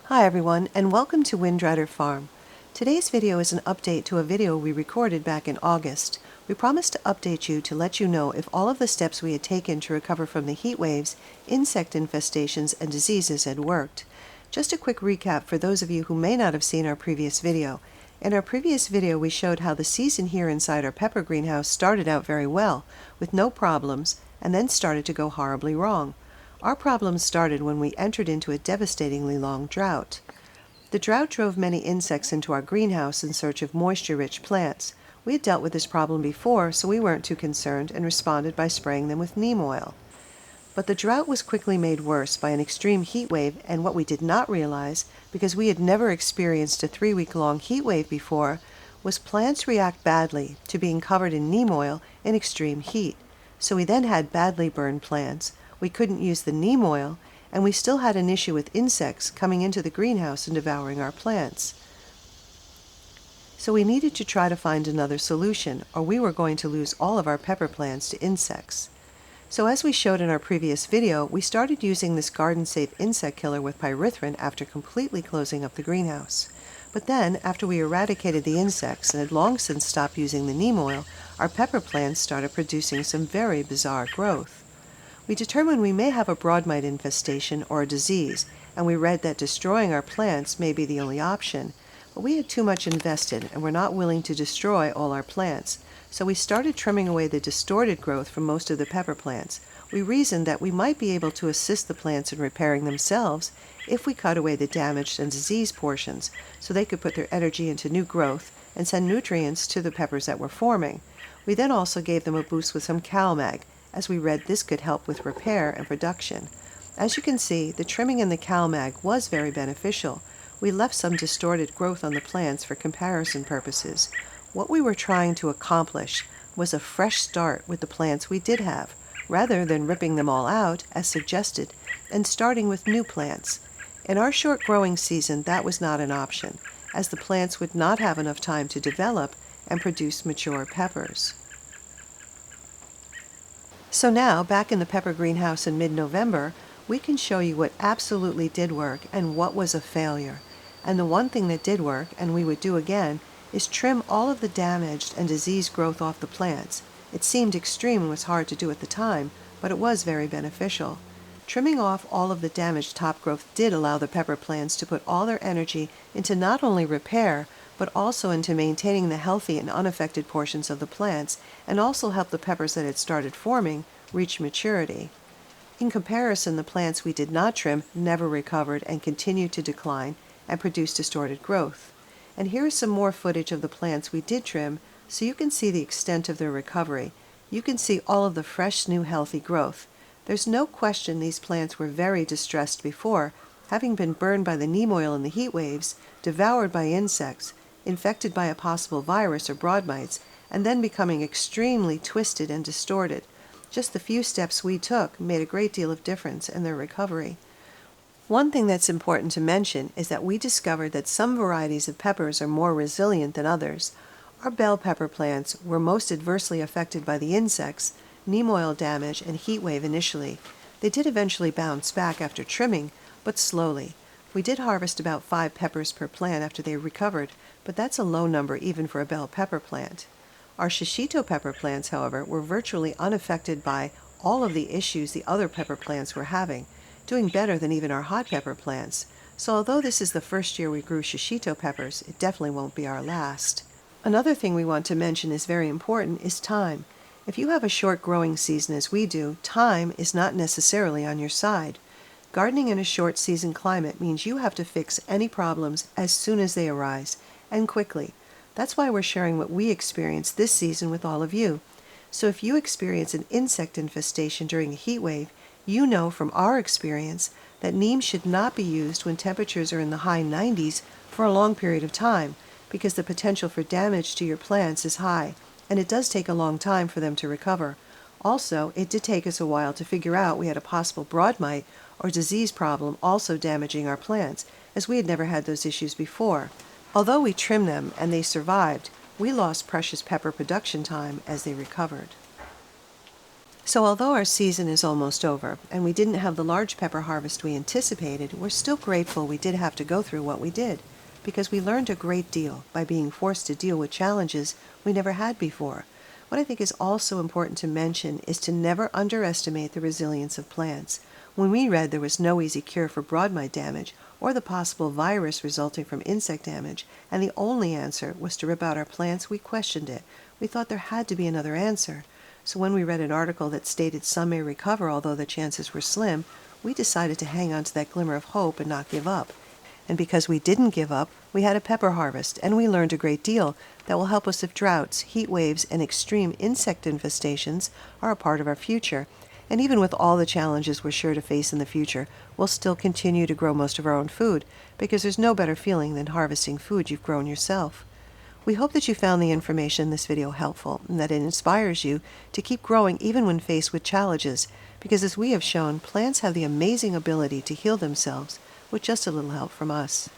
Hi everyone, and welcome to Windrider Farm. Today's video is an update to a video we recorded back in August. We promised to update you to let you know if all of the steps we had taken to recover from the heat waves, insect infestations, and diseases had worked. Just a quick recap for those of you who may not have seen our previous video. In our previous video we showed how the season here inside our pepper greenhouse started out very well, with no problems, and then started to go horribly wrong. Our problems started when we entered into a devastatingly long drought. The drought drove many insects into our greenhouse in search of moisture-rich plants. We had dealt with this problem before, so we weren't too concerned and responded by spraying them with neem oil. But the drought was quickly made worse by an extreme heat wave, and what we did not realize, because we had never experienced a 3-week-long heat wave before, was plants react badly to being covered in neem oil in extreme heat. So we then had badly burned plants. We couldn't use the neem oil, and we still had an issue with insects coming into the greenhouse and devouring our plants. So we needed to try to find another solution, or we were going to lose all of our pepper plants to insects. So as we showed in our previous video, we started using this garden-safe insect killer with pyrethrin after completely closing up the greenhouse. But then, after we eradicated the insects and had long since stopped using the neem oil, our pepper plants started producing some very bizarre growth. We determined we may have a broadmite infestation or a disease, and we read that destroying our plants may be the only option. But we had too much invested and were not willing to destroy all our plants, so we started trimming away the distorted growth from most of the pepper plants. We reasoned that we might be able to assist the plants in repairing themselves if we cut away the damaged and diseased portions, so they could put their energy into new growth and send nutrients to the peppers that were forming. We then also gave them a boost with some CalMag, as we read this could help with repair and production. As you can see, the trimming in the CalMag was very beneficial. We left some distorted growth on the plants for comparison purposes. What we were trying to accomplish was a fresh start with the plants we did have, rather than ripping them all out, as suggested, and starting with new plants. In our short growing season, that was not an option, as the plants would not have enough time to develop and produce mature peppers. So now, back in the pepper greenhouse in mid-November, we can show you what absolutely did work and what was a failure. And the one thing that did work, and we would do again, is trim all of the damaged and diseased growth off the plants. It seemed extreme and was hard to do at the time, but it was very beneficial. Trimming off all of the damaged top growth did allow the pepper plants to put all their energy into not only repair, but also into maintaining the healthy and unaffected portions of the plants, and also help the peppers that had started forming reach maturity. In comparison, the plants we did not trim never recovered and continued to decline and produce distorted growth. And here is some more footage of the plants we did trim, so you can see the extent of their recovery. You can see all of the fresh, new, healthy growth. There's no question these plants were very distressed before, having been burned by the neem oil in the heat waves, devoured by insects, infected by a possible virus or broadmites, and then becoming extremely twisted and distorted. Just the few steps we took made a great deal of difference in their recovery. One thing that's important to mention is that we discovered that some varieties of peppers are more resilient than others. Our bell pepper plants were most adversely affected by the insects, neem oil damage, and heat wave initially. They did eventually bounce back after trimming, but slowly. We did harvest about 5 peppers per plant after they recovered, but that's a low number even for a bell pepper plant. Our shishito pepper plants, however, were virtually unaffected by all of the issues the other pepper plants were having, doing better than even our hot pepper plants. So although this is the first year we grew shishito peppers, it definitely won't be our last. Another thing we want to mention is very important is time. If you have a short growing season as we do, time is not necessarily on your side. Gardening in a short season climate means you have to fix any problems as soon as they arise, and quickly. That's why we're sharing what we experienced this season with all of you. So if you experience an insect infestation during a heat wave, you know from our experience that neem should not be used when temperatures are in the high 90s for a long period of time, because the potential for damage to your plants is high, and it does take a long time for them to recover. Also, it did take us a while to figure out we had a possible broadmite or disease problem also damaging our plants, as we had never had those issues before. Although we trimmed them and they survived, we lost precious pepper production time as they recovered. So although our season is almost over, and we didn't have the large pepper harvest we anticipated, we're still grateful we did have to go through what we did, because we learned a great deal by being forced to deal with challenges we never had before. What I think is also important to mention is to never underestimate the resilience of plants. When we read there was no easy cure for broadmite damage, or the possible virus resulting from insect damage, and the only answer was to rip out our plants, we questioned it. We thought there had to be another answer. So when we read an article that stated some may recover although the chances were slim, we decided to hang on to that glimmer of hope and not give up. And because we didn't give up, we had a pepper harvest, and we learned a great deal that will help us if droughts, heat waves, and extreme insect infestations are a part of our future. And even with all the challenges we're sure to face in the future, we'll still continue to grow most of our own food, because there's no better feeling than harvesting food you've grown yourself. We hope that you found the information in this video helpful, and that it inspires you to keep growing even when faced with challenges, because as we have shown, plants have the amazing ability to heal themselves with just a little help from us.